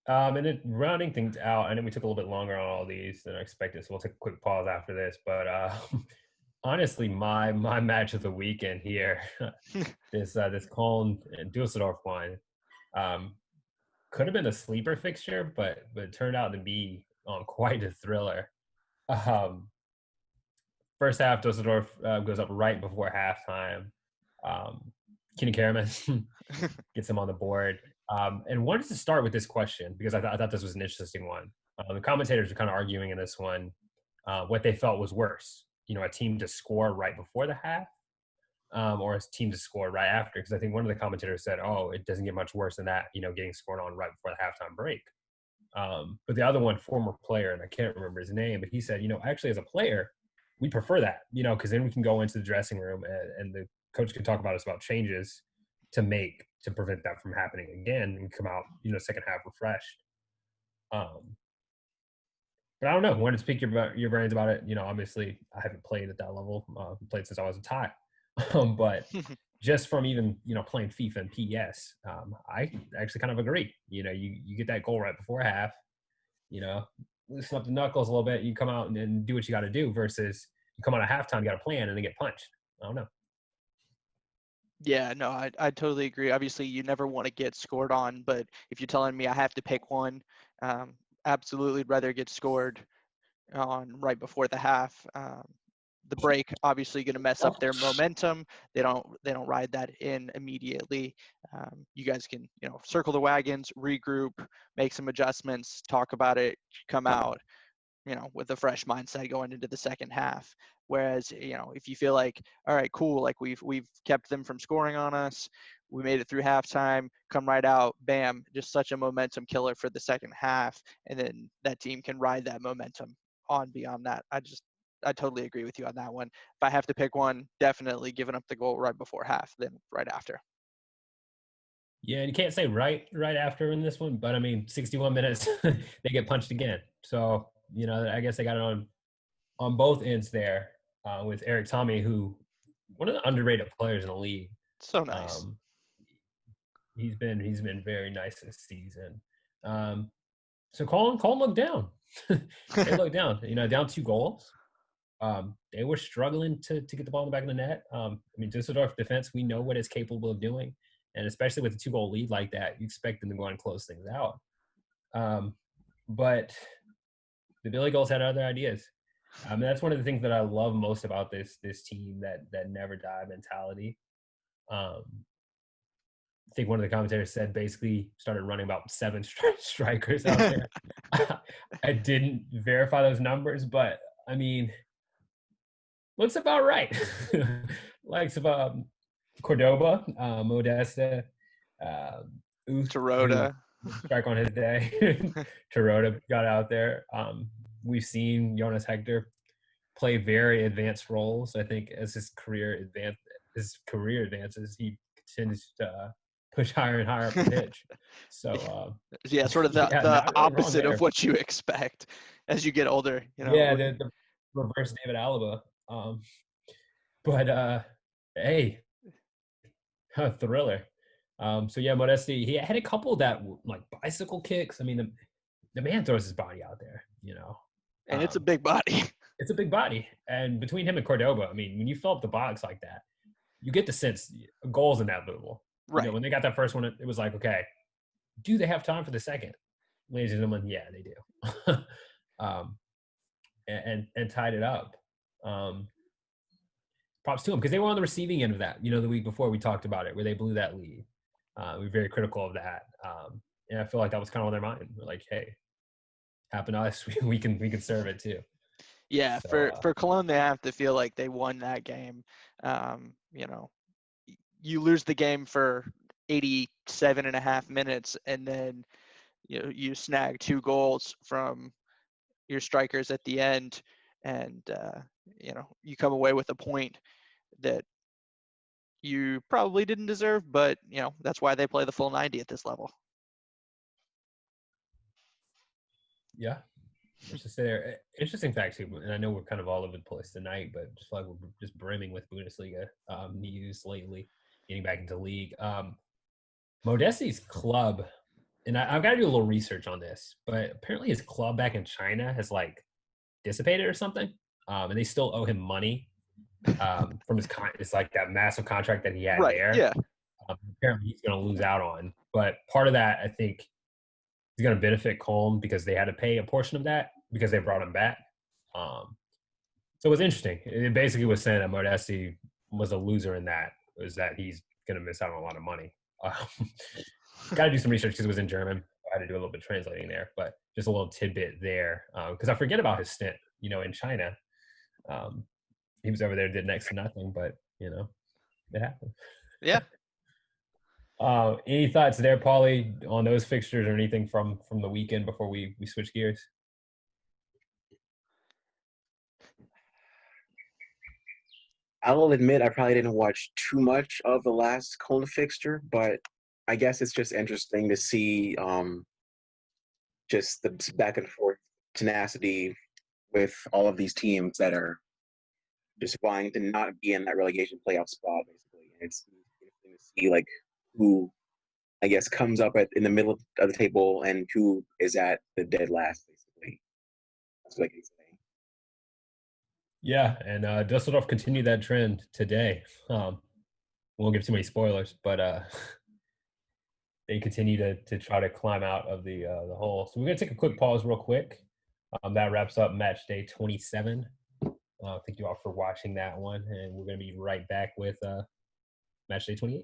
And then rounding things out, I know we took a little bit longer on all these than I expected, so we'll take a quick pause after this. But honestly, my match of the weekend here, this Koln and Dusseldorf one, um, could have been a sleeper fixture, but it turned out to be quite a thriller. Um, First half, Dusseldorf goes up right before halftime. Um, Kenny Karaman gets him on the board. And wanted to start with this question because I thought this was an interesting one. The commentators were kind of arguing in this one what they felt was worse. A team to score right before the half or a team to score right after. Because I think one of the commentators said, "Oh, it doesn't get much worse than that. Getting scored on right before the halftime break." But the other one, former player, and I can't remember his name, but he said, actually as a player, we prefer that, because then we can go into the dressing room and the coach can talk about changes to make to prevent that from happening again and come out, second half refreshed. But I don't know. I wanted to pick your brains about it. Obviously I haven't played at that level. Played since I was a tot. But just from even playing FIFA and PTS, I actually kind of agree. You get that goal right before half. Loosen up the knuckles a little bit. You come out and do what you got to do. Versus you come out at halftime, you got a plan, and then get punched. I don't know. Yeah, no, I totally agree. Obviously, you never want to get scored on, but if you're telling me I have to pick one, um, absolutely rather get scored on right before the half. The break obviously going to mess up their momentum. They don't ride that in immediately. You guys can circle the wagons, regroup, make some adjustments, talk about it, come out with a fresh mindset going into the second half. Whereas, if you feel like, all right, cool, like we've kept them from scoring on us, we made it through halftime, come right out, bam, just such a momentum killer for the second half, and then that team can ride that momentum on beyond that. I totally agree with you on that one. If I have to pick one, definitely giving up the goal right before half, then right after. Yeah, and you can't say right after in this one, but I mean, 61 minutes they get punched again. So I guess they got it on both ends there with Eric Tommy, who one of the underrated players in the league. So nice. Um, he's been very nice this season. So Koln looked down. They looked down. Down 2 goals. They were struggling to get the ball in the back of the net. I mean, Düsseldorf defense, we know what it's capable of doing, and especially with a 2-goal lead like that, you expect them to go and close things out. But the Billy Goals had other ideas. That's one of the things that I love most about this team, that never die mentality. Um, I think one of the commentators said basically started running about 7 strikers out there. I didn't verify those numbers, but I mean, looks about right. Likes of Cordoba, Modesta, Uth, who Tarota. strike on his day. Tarota got out there. We've seen Jonas Hector play very advanced roles. I think as his career advances, he continues to push higher and higher up the pitch. So Yeah, sort of the yeah, the not really wrong opposite of there. what you expect as you get older. Yeah, the reverse David Alaba. But hey, a thriller. So yeah, Modesti, he had a couple that like bicycle kicks. I mean, the man throws his body out there. And it's a Um, big body. it's a big body, and between him and Cordoba, I mean, when you fill up the box like that, you get the sense a goal's inevitable. Right. When they got that first one, it was like, okay, do they have time for the second? Ladies and gentlemen, yeah, they do. um, and tied it up. Um, Props to them because they were on the receiving end of that. The week before we talked about it, where they blew that lead. We were very critical of that, and I feel like that was kind of on their mind. We're like, hey, happen to us, we can serve it too. Yeah, So for Cologne, they have to feel like they won that game. Um, you know, you lose the game for 87 and a half minutes, and then you snag 2 goals from your strikers at the end, and you come away with a point that you probably didn't deserve, but that's why they play the full 90 at this level. yeah, let's just say there. Interesting fact too, and I know we're kind of all over the place tonight, but just like we're just brimming with Bundesliga news lately, getting back into league. Modesti's club and I've got to do a little research on this, but apparently his club back in China has like dissipated or something, and they still owe him money from his it's like that massive contract that he had Right. there. Yeah. Apparently he's going to lose out on, but part of that I think is going to benefit Koln because they had to pay a portion of that because they brought him back. Um, so it was interesting. It basically was saying that Modesti was a loser in that, was that he's going to miss out on a lot of money. Got to do some research because it was in German. I had to do a little bit of translating there, but just a little tidbit there because I forget about his stint, in China. Um, he was over there, did next to nothing, but it happened. Yeah. Any thoughts there, Paulie, on those fixtures or anything from the weekend before we switch gears? I'll admit I probably didn't watch too much of the last Kona fixture, but I guess it's just interesting to see just the back and forth tenacity with all of these teams that are just vying to not be in that relegation playoff spot, basically. And it's interesting to see like who I guess comes up in the middle of the table and who is at the dead last, basically. That's what I can say. Yeah, and Dusseldorf continued that trend today. Won't give too many spoilers, but they continue to try to climb out of the hole. So we're gonna take a quick pause, real quick. That wraps up match day 27. Thank you all for watching that one, and we're gonna be right back with match day 28.